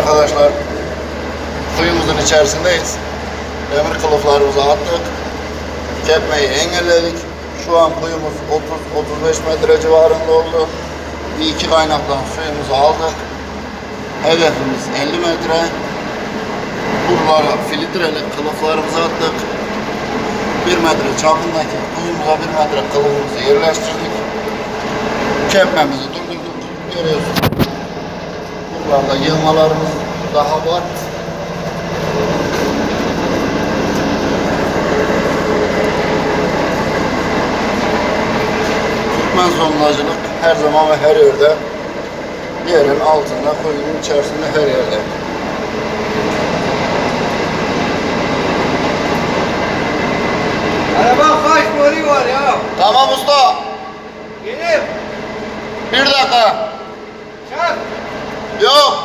Arkadaşlar, kuyumuzun içerisindeyiz. Demir kılıflarımızı attık. Kepmeyi engelledik. Şu an kuyumuz 30-35 metre civarında oldu. Bir iki kaynaktan suyumuzu aldık. Hedefimiz 50 metre. Buralara filtreli kılıflarımızı attık. 1 metre çapındaki kuyumuza 1 metre kılıfımızı yerleştirdik. Kepmemizi durdurduk. Görüyorsunuz. Buralarda yığmalarımız daha var. Türkmen sondajcılık her zaman ve her yerde, yerin altında, kuyunun içerisinde, her yerde. Araba kaç boru var ya? Tamam usta. Gelip 1 dakika. çak. Yok.